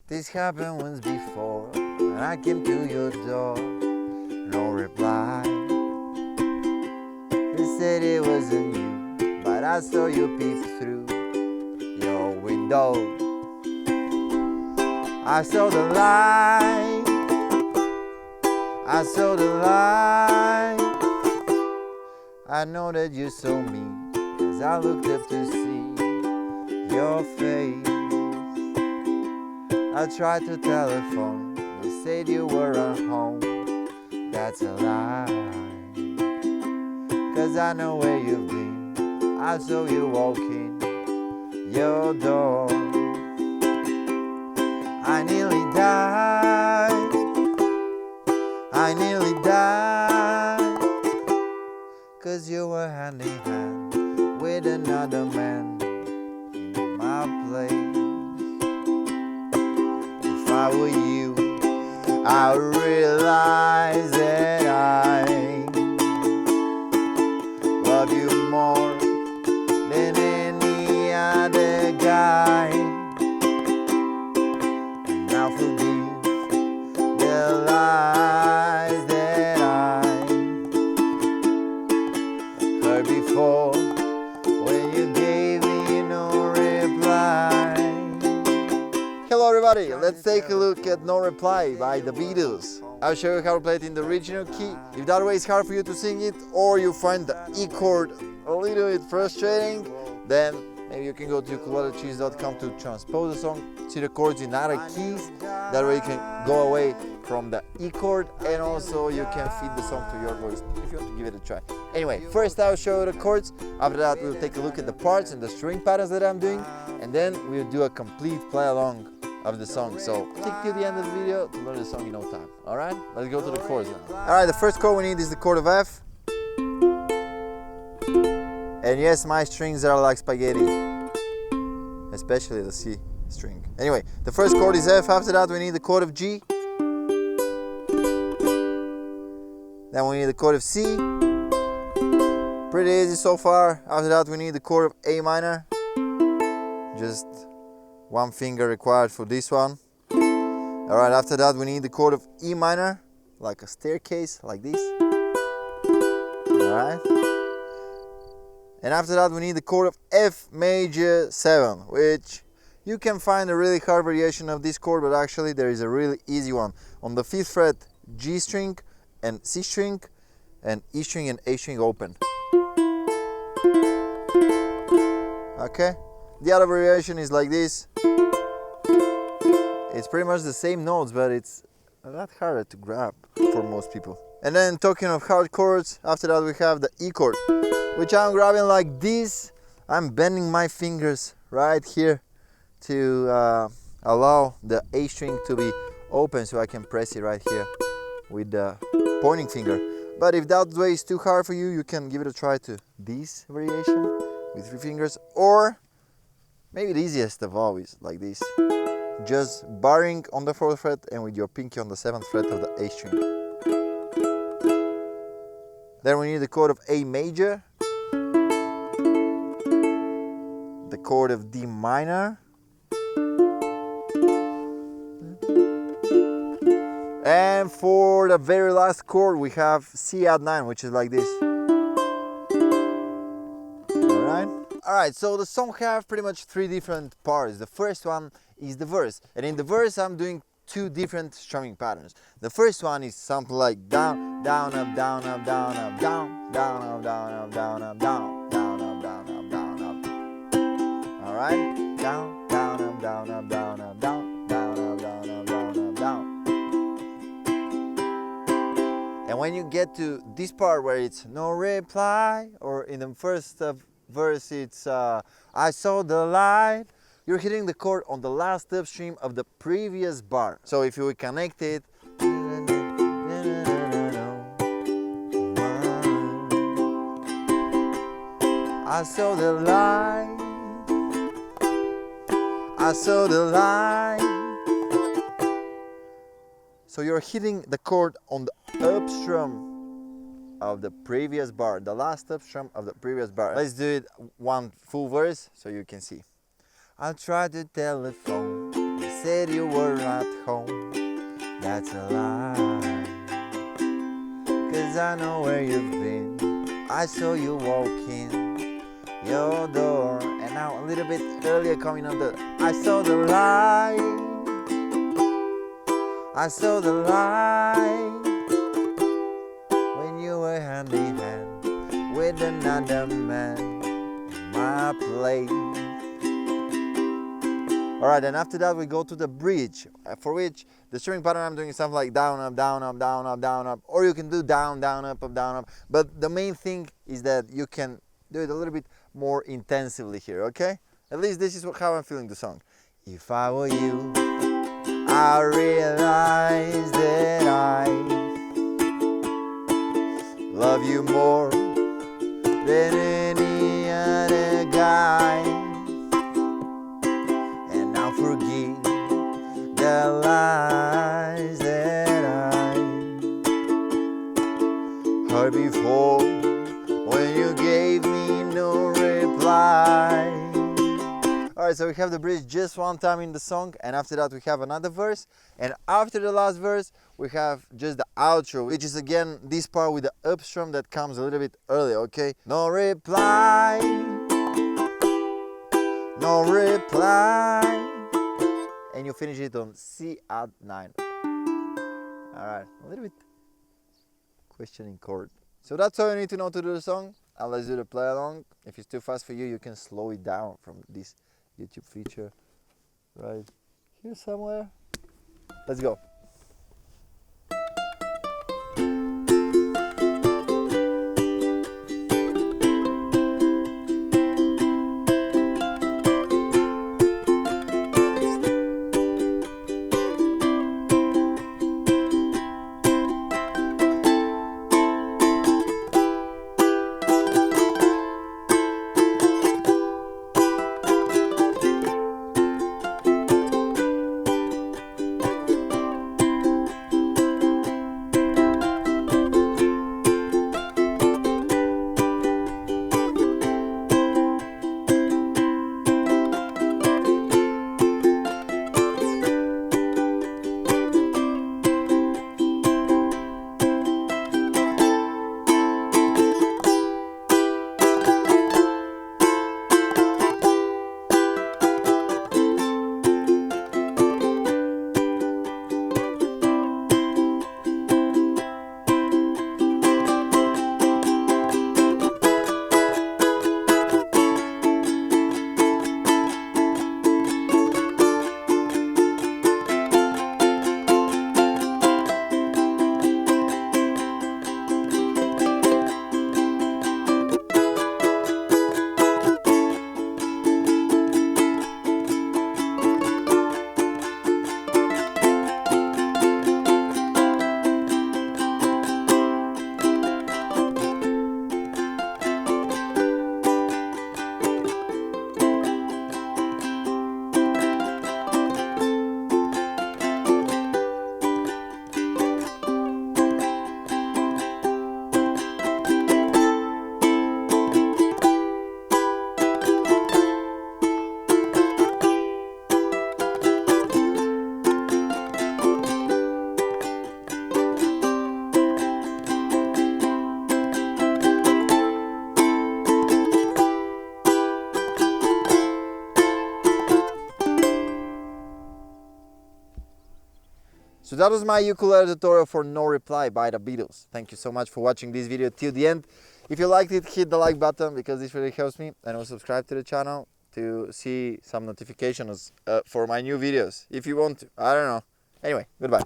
This happened once before, and I came to your door, no reply. You said it wasn't you, but I saw you peep through your window. I saw the light, I saw the light. I know that you saw me, as I looked up to see your face. I tried to telephone, you said you weren't home. That's a lie, 'cause I know where you've been. I saw you walking your door. I nearly died, I nearly died, 'cause you were hand in hand with another man in my place. If I were you, I realize that I love you more than any other guy. And now forgive the lies that I heard before when you gave me no reply. Hello everybody, let's take a look at No Reply by the Beatles. I'll show you how to play it in the original key. If that way is hard for you to sing it, or you find the E chord a little bit frustrating, then maybe you can go to ukulelecheese.com to transpose the song, see the chords in other keys. That way you can go away from the E chord, and also you can feed the song to your voice if you want to give it a try. Anyway, first I'll show you the chords. After that we'll take a look at the parts and the string patterns that I'm doing, and then we'll do a complete play along of the song. So stick till the end of the video to learn the song in no time. Alright, let's go to the chords now. Alright, the first chord we need is the chord of F. And yes, my strings are like spaghetti, especially the C string. Anyway, the first chord is F. After that we need the chord of G. Then we need the chord of C. Pretty easy so far. After that we need the chord of A minor. Just one finger required for this one. Alright, after that we need the chord of E minor, like a staircase, like this. Alright. And after that we need the chord of F major 7, which you can find a really hard variation of this chord, but actually there is a really easy one. On the 5th fret, G string and C string, and E string and A string open. Okay. The other variation is like this. It's pretty much the same notes, but it's a lot harder to grab for most people. And then talking of hard chords, after that we have the E chord, which I'm grabbing like this. I'm bending my fingers right here to allow the A string to be open, so I can press it right here with the pointing finger. But if that way is too hard for you, you can give it a try to this variation with 3 fingers, or maybe the easiest of all is like this. Just barring on the 4th fret and with your pinky on the 7th fret of the A string. Then we need the chord of A major, the chord of D minor, and for the very last chord we have C add 9, which is like this. Alright, so the song have pretty much 3 different parts. The first one is the verse, and in the verse I'm doing 2 different strumming patterns. The first one is something like down, down, up, down, up, down, up, down, down, up, down, up, down, up, down, down, up, down, up, down, up. Alright, down, down, up, down, up, down, up, down, down, up, down, up, down, up, down. And when you get to this part where it's no reply, or in the first verse it's I saw the light, you're hitting the chord on the last upstream of the previous bar. So if you would connect it, I saw the light, I saw the light. So you're hitting the chord on the upstrum of the previous bar, the last upstrum of the previous bar. Let's do it one full verse so you can see. I tried to telephone, you said you were at home. That's a lie, 'cause I know where you've been. I saw you walk in your door, and now a little bit earlier coming on the I saw the light. I saw the light when you were hand in hand with another man in my place. Alright, and after that we go to the bridge, for which the strumming pattern I'm doing is something like down, up, down, up, down, up, down, up, or you can do down, down, up, down, up. But the main thing is that you can do it a little bit more intensively here, okay? At least this is how I'm feeling the song. If I were you, I realize that I love you more than any other guy, and I'll forgive the lies that I heard before when you gave me no reply. Alright, so we have the bridge just one time in the song, and after that we have another verse, and after the last verse we have just the outro, which is again this part with the up strum that comes a little bit earlier, okay? No reply, no reply, and you finish it on C add 9. Alright, a little bit questioning chord. So that's all you need to know to do the song, and let's do the play along. If it's too fast for you, you can slow it down from this YouTube feature right here somewhere. Let's go. So that was my ukulele tutorial for No Reply by the Beatles. Thank you so much for watching this video till the end. If you liked it, hit the like button because this really helps me, and also subscribe to the channel to see some notifications for my new videos if you want to. I don't know. Anyway, goodbye.